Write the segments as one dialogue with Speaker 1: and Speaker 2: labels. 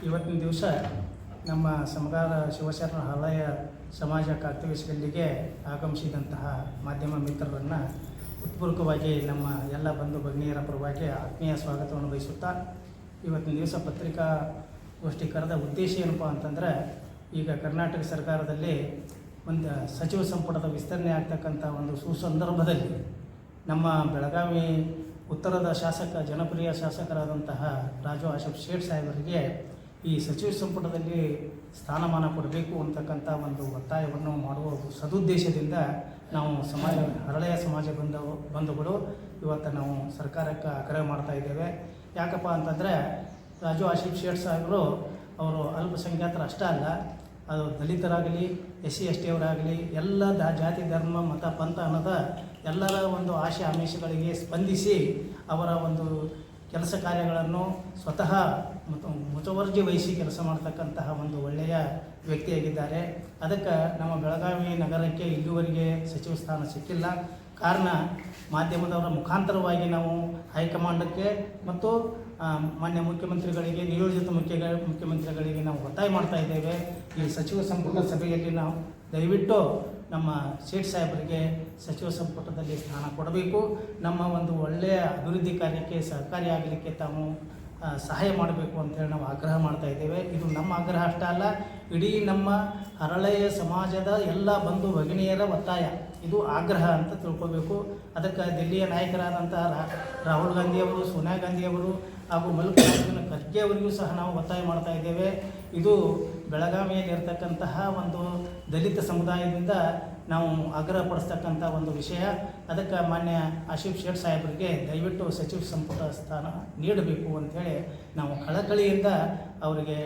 Speaker 1: ಇವತ್ತಿನ ದಿವಸ ನಮ್ಮ ಸಮಗಾರ ಶಿವಶರಣ ಹಳೆಯ ಸಮಾಜ ಕಾರ್ಯಕ್ರಮಗಳಿಗೆ ಆಗಮಿಸಿದಂತಹ ಮಾಧ್ಯಮ ಮಿತ್ರರನ್ನು ಉತ್ಪೂರ್ವಕವಾಗಿ ನಮ್ಮ ಎಲ್ಲ ಬಂಧು ಭಗಿನಿಯರ ಪರವಾಗಿ ಆತ್ಮೀಯ ಸ್ವಾಗತವನ್ನು ಬಯಸುತ್ತಾ, ಇವತ್ತಿನ ದಿವಸ ಪತ್ರಿಕಾಗೋಷ್ಠಿ ಕರೆದ ಉದ್ದೇಶ ಏನಪ್ಪ ಅಂತಂದರೆ, ಈಗ ಕರ್ನಾಟಕ ಸರ್ಕಾರದಲ್ಲಿ ಒಂದು ಸಚಿವ ಸಂಪುಟದ ವಿಸ್ತರಣೆ ಆಗ್ತಕ್ಕಂಥ ಒಂದು ಸುಸಂದರ್ಭದಲ್ಲಿ ನಮ್ಮ ಬೆಳಗಾವಿ ಉತ್ತರದ ಜನಪ್ರಿಯ ಶಾಸಕರಾದಂತಹ ರಾಜು ಆಶಫ್ ಶೇಟ್ ಸಾಹೇಬರಿಗೆ ಈ ಸಚಿವ ಸಂಪುಟದಲ್ಲಿ ಸ್ಥಾನಮಾನ ಕೊಡಬೇಕು ಅಂತಕ್ಕಂಥ ಒಂದು ಒತ್ತಾಯವನ್ನು ಮಾಡುವ ಸದುದ್ದೇಶದಿಂದ ನಾವು ಹರಳೆಯ ಸಮಾಜ ಬಂಧುಗಳು ಇವತ್ತು ನಾವು ಸರ್ಕಾರಕ್ಕೆ ಆಗ್ರಹ ಮಾಡ್ತಾ ಇದ್ದೇವೆ. ಯಾಕಪ್ಪ ಅಂತಂದರೆ, ರಾಜು ಆಶಫ್ ಶೇಟ್ ಸಾಹೇಬರು ಅವರು ಅಲ್ಪಸಂಖ್ಯಾತರ ಅಷ್ಟೇ ಅಲ್ಲ, ಅದು ದಲಿತರಾಗಲಿ, SC ST ಅವರಾಗಲಿ, ಎಲ್ಲ ಜಾತಿ ಧರ್ಮ ಮತ ಪಂಥ ಅನ್ನೋದ ಎಲ್ಲರ ಒಂದು ಆಶೆ ಆಮಿಷಗಳಿಗೆ ಸ್ಪಂದಿಸಿ ಅವರ ಒಂದು ಕೆಲಸ ಕಾರ್ಯಗಳನ್ನು ಸ್ವತಃ ಮುತುವರ್ಜಿ ವಹಿಸಿ ಕೆಲಸ ಮಾಡ್ತಕ್ಕಂತಹ ಒಂದು ಒಳ್ಳೆಯ ವ್ಯಕ್ತಿಯಾಗಿದ್ದಾರೆ. ಅದಕ್ಕೆ ನಮ್ಮ ಬೆಳಗಾವಿ ನಗರಕ್ಕೆ ಇಲ್ಲಿವರೆಗೆ ಸಚಿವ ಸ್ಥಾನ ಸಿಕ್ಕಿಲ್ಲ. ಕಾರಣ ಮಾಧ್ಯಮದವರ ಮುಖಾಂತರವಾಗಿ ನಾವು ಹೈಕಮಾಂಡಕ್ಕೆ ಮತ್ತು ಮಾನ್ಯ ಮುಖ್ಯಮಂತ್ರಿಗಳಿಗೆ, ನಿಯೋಜಿತ ಮುಖ್ಯಮಂತ್ರಿಗಳಿಗೆ ನಾವು ಒತ್ತಾಯ ಮಾಡ್ತಾ ಇದ್ದೇವೆ. ಈ ಸಚಿವ ಸಂಪುಟ ಸಭೆಯಲ್ಲಿ ನಾವು ದಯವಿಟ್ಟು ನಮ್ಮ ಶೇಟ್ ಸಾಹೇಬರಿಗೆ ಸಚಿವ ಸಂಪುಟದಲ್ಲಿ ಸ್ಥಾನ ಕೊಡಬೇಕು, ನಮ್ಮ ಒಂದು ಒಳ್ಳೆಯ ಅಭಿವೃದ್ಧಿ ಕಾರ್ಯಕ್ಕೆ ಸಹಕಾರಿಯಾಗಲಿಕ್ಕೆ ತಾವು ಸಹಾಯ ಮಾಡಬೇಕು ಅಂತೇಳಿ ನಾವು ಆಗ್ರಹ ಮಾಡ್ತಾ ಇದ್ದೇವೆ. ಇದು ನಮ್ಮ ಆಗ್ರಹ ಅಷ್ಟೇ ಅಲ್ಲ, ಇಡೀ ನಮ್ಮ ಹರಳೆಯ ಸಮಾಜದ ಎಲ್ಲ ಬಂಧು ಭಗಿನಿಯರ ಒತ್ತಾಯ, ಇದು ಆಗ್ರಹ ಅಂತ ತಿಳ್ಕೋಬೇಕು. ಅದಕ್ಕೆ ದಿಲ್ಲಿಯ ನಾಯಕರಾದಂಥ ರಾಹುಲ್ ಗಾಂಧಿಯವರು, ಸೋನಿಯಾ ಗಾಂಧಿಯವರು ಹಾಗೂ ಮಲ್ಲಿಕಾರ್ಜುನ ಖರ್ಗೆ ಅವರಿಗೂ ಸಹ ನಾವು ಒತ್ತಾಯ ಮಾಡ್ತಾ ಇದ್ದೇವೆ. ಇದು ಬೆಳಗಾವಿಯಲ್ಲಿ ಇರತಕ್ಕಂತಹ ಒಂದು ದಲಿತ ಸಮುದಾಯದಿಂದ ನಾವು ಆಗ್ರಹಪಡಿಸ್ತಕ್ಕಂಥ ಒಂದು ವಿಷಯ. ಅದಕ್ಕೆ ಮಾನ್ಯ ಆಶಫ್ ಶೇಟ್ ಸಾಹೇಬರಿಗೆ ದಯವಿಟ್ಟು ಸಚಿವ ಸಂಪುಟ ಸ್ಥಾನ ನೀಡಬೇಕು ಅಂಥೇಳಿ ನಾವು ಕಳಕಳಿಯಿಂದ ಅವರಿಗೆ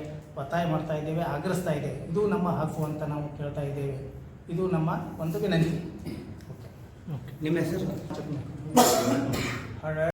Speaker 1: ಒತ್ತಾಯ ಮಾಡ್ತಾ ಇದ್ದೇವೆ, ಆಗ್ರಹಿಸ್ತಾ ಇದ್ದೇವೆ. ಇದು ನಮ್ಮ ಹಕ್ಕು ಅಂತ ನಾವು ಕೇಳ್ತಾ ಇದ್ದೇವೆ. ಇದು ನಮ್ಮ ಒಂದು ವಿನಂತಿ.
Speaker 2: ನಿಮ್ಮ ಹೆಸರು?